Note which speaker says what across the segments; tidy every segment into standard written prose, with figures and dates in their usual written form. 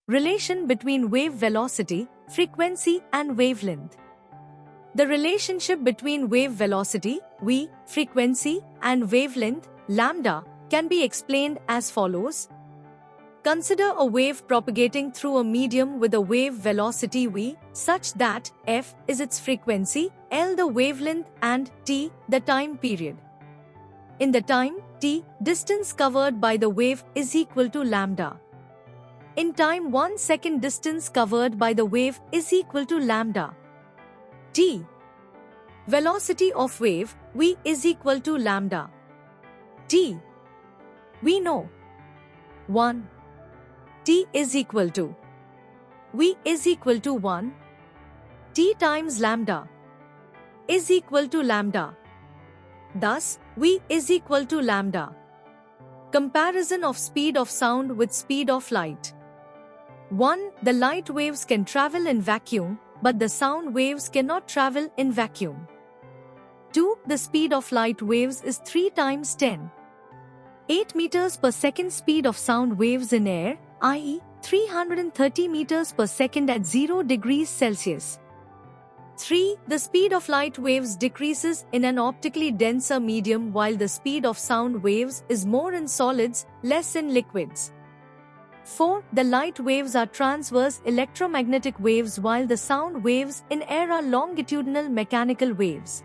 Speaker 1: Relation between wave velocity, frequency and wavelength. The relationship between wave velocity, v, frequency, and wavelength, lambda, can be explained as follows. Consider a wave propagating through a medium with a wave velocity v, such that f is its frequency, l the wavelength, and t the time period. In the time t, distance covered by the wave is equal to lambda. In time 1 second, distance covered by the wave is equal to lambda t. Velocity of wave v is equal to lambda t. We know 1. T is equal to v is equal to 1. T times lambda is equal to lambda. Thus, v is equal to lambda. Comparison of speed of sound with speed of light. 1. The light waves can travel in vacuum, but the sound waves cannot travel in vacuum. 2. The speed of light waves is 3 times 10. 8 meters per second speed of sound waves in air, i.e., 330 meters per second at 0 degrees Celsius. 3. The speed of light waves decreases in an optically denser medium while the speed of sound waves is more in solids, less in liquids. 4. The light waves are transverse electromagnetic waves while the sound waves in air are longitudinal mechanical waves.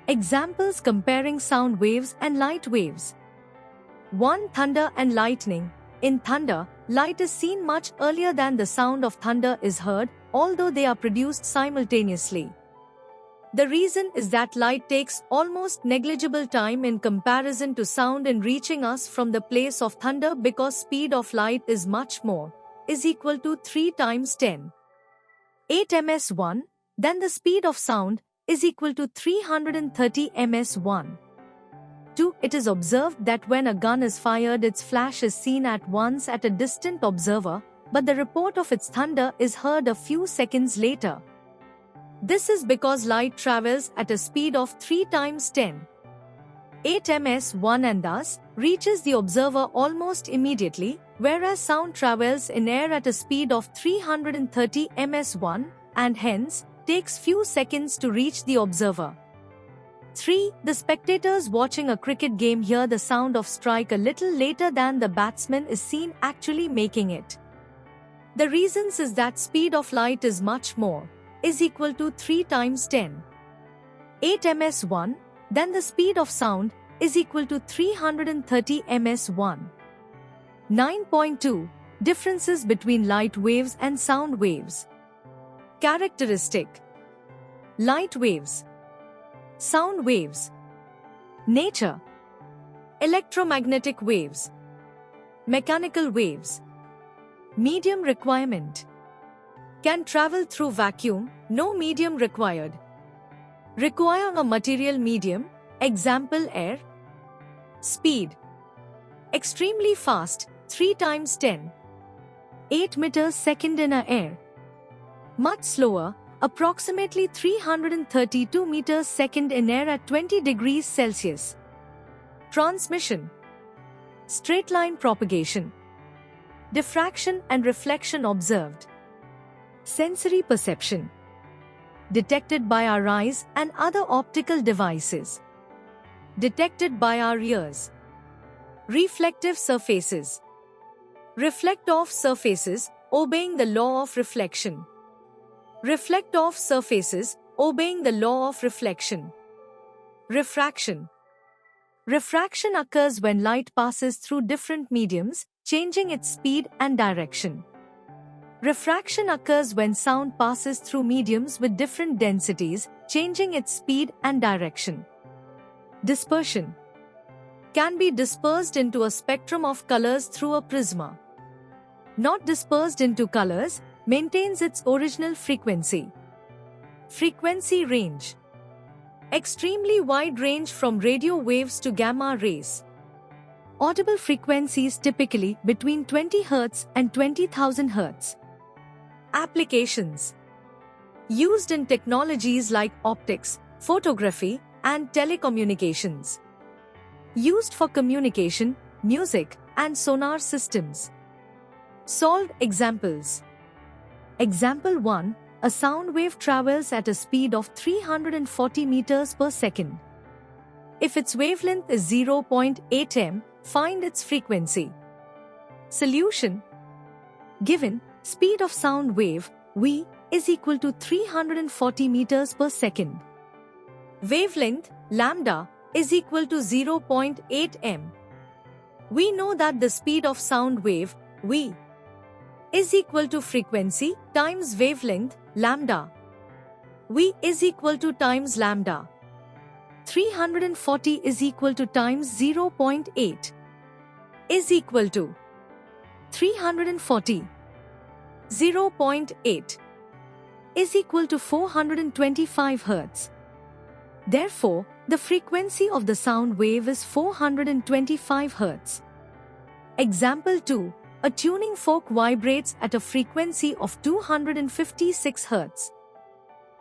Speaker 1: Examples comparing sound waves and light waves. 1. Thunder and lightning. In thunder, light is seen much earlier than the sound of thunder is heard, although they are produced simultaneously. The reason is that light takes almost negligible time in comparison to sound in reaching us from the place of thunder because speed of light is much more, is equal to 3 times 10. 8 ms1, then the speed of sound is equal to 330 ms1. 2. It is observed that when a gun is fired, its flash is seen at once at a distant observer, but the report of its thunder is heard a few seconds later. This is because light travels at a speed of 3 times 10. 8 ms1 and thus reaches the observer almost immediately, whereas sound travels in air at a speed of 330 ms1 and hence takes few seconds to reach the observer. 3. The spectators watching a cricket game hear the sound of strike a little later than the batsman is seen actually making it. The reasons is that speed of light is much more, is equal to 3 times 10. 8 ms1, then the speed of sound is equal to 330 ms1. 9.2. Differences between light waves and sound waves. Characteristic. Light waves. Sound waves. Nature. Electromagnetic waves. Mechanical waves. Medium requirement. Can travel through vacuum, no medium required. Require a material medium, example air. Speed. Extremely fast, 3 times 10. 8 meters second in air. Much slower, approximately 332 meters second in air at 20 degrees Celsius. Transmission. Straight line propagation. Diffraction and reflection observed. Sensory perception. Detected by our eyes and other optical devices. Detected by our ears. Reflective surfaces. Reflect off surfaces, obeying the law of reflection. Reflect off surfaces, obeying the law of reflection. Refraction. Refraction occurs when light passes through different mediums, changing its speed and direction. Refraction occurs when sound passes through mediums with different densities, changing its speed and direction. Dispersion. Can be dispersed into a spectrum of colors through a prisma. Not dispersed into colors, maintains its original frequency. Frequency range. Extremely wide range from radio waves to gamma rays. Audible frequencies typically between 20 Hz and 20,000 Hz. Applications. Used in technologies like optics, photography, and telecommunications. Used for communication, music, and sonar systems. Solved examples. Example 1. A sound wave travels at a speed of 340 meters per second. If its wavelength is 0.8 m, find its frequency. Solution. Given speed of sound wave v is equal to 340 meters per second. Wavelength lambda is equal to 0.8 m. We know that the speed of sound wave v is equal to frequency times wavelength lambda. V is equal to times lambda. 340 is equal to times 0.8 is equal to 340. 0.8 is equal to 425 Hz. Therefore, the frequency of the sound wave is 425 Hz. Example 2. A tuning fork vibrates at a frequency of 256 Hz.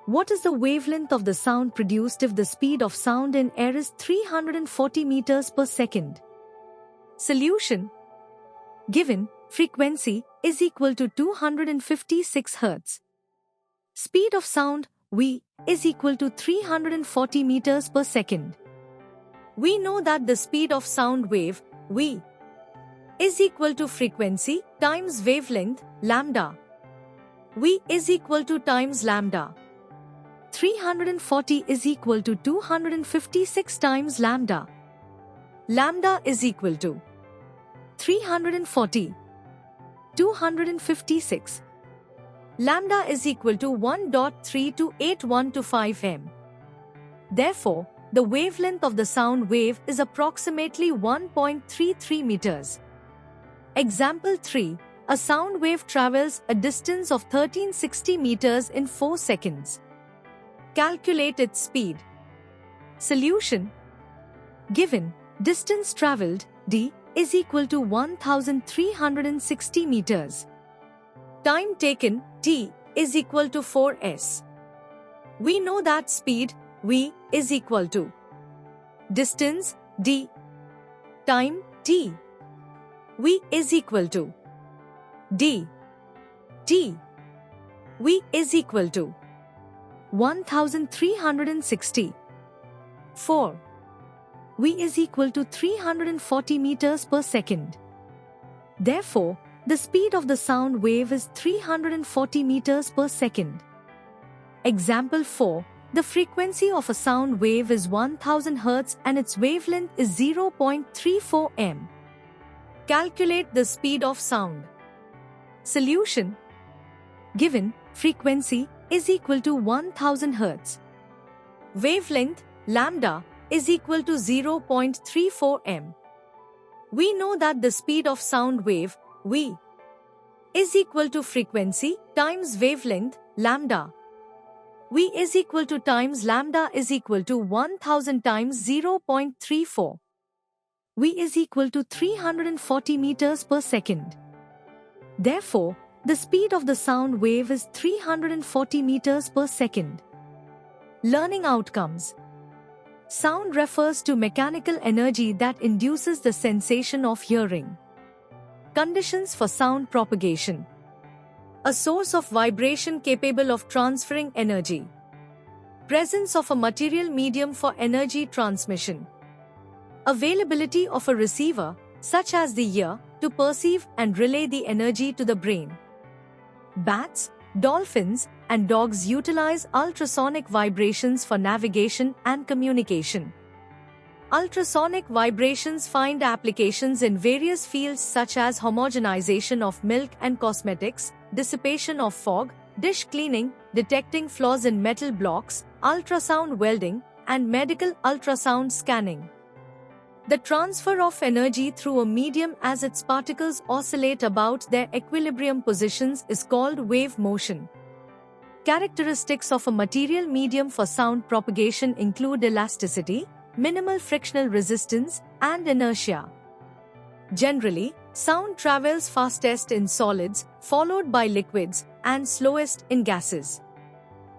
Speaker 1: What is the wavelength of the sound produced if the speed of sound in air is 340 meters per second? Solution. Given frequency is equal to 256 Hz. Speed of sound v is equal to 340 meters per second. We know that the speed of sound wave v is equal to frequency times wavelength lambda. V is equal to times lambda. 340 is equal to 256 times lambda. Lambda is equal to 340. 256. Lambda is equal to 1.328125 m. Therefore, the wavelength of the sound wave is approximately 1.33 meters. Example 3. A sound wave travels a distance of 1360 meters in 4 seconds. Calculate its speed. Solution. Given distance traveled d is equal to 1360 meters. Time taken t is equal to 4s. We know that speed v is equal to distance d, time t. V is equal to d, t. V is equal to 1360. 4. V is equal to 340 meters per second. Therefore, the speed of the sound wave is 340 meters per second. Example 4. The frequency of a sound wave is 1000 Hz and its wavelength is 0.34 m. Calculate the speed of sound. Solution. Given frequency is equal to 1000 Hz. Wavelength lambda is equal to 0.34 m. We know that the speed of sound wave v is equal to frequency times wavelength lambda. V is equal to times lambda is equal to 1000 times 0.34. V is equal to 340 meters per second. Therefore, the speed of the sound wave is 340 meters per second. Learning outcomes. Sound refers to mechanical energy that induces the sensation of hearing. Conditions for sound propagation. A source of vibration capable of transferring energy. Presence of a material medium for energy transmission. Availability of a receiver, such as the ear, to perceive and relay the energy to the brain. Bats, dolphins, and dogs utilize ultrasonic vibrations for navigation and communication. Ultrasonic vibrations find applications in various fields such as homogenization of milk and cosmetics, dissipation of fog, dish cleaning, detecting flaws in metal blocks, ultrasound welding, and medical ultrasound scanning. The transfer of energy through a medium as its particles oscillate about their equilibrium positions is called wave motion. Characteristics of a material medium for sound propagation include elasticity, minimal frictional resistance, and inertia. Generally, sound travels fastest in solids, followed by liquids, and slowest in gases.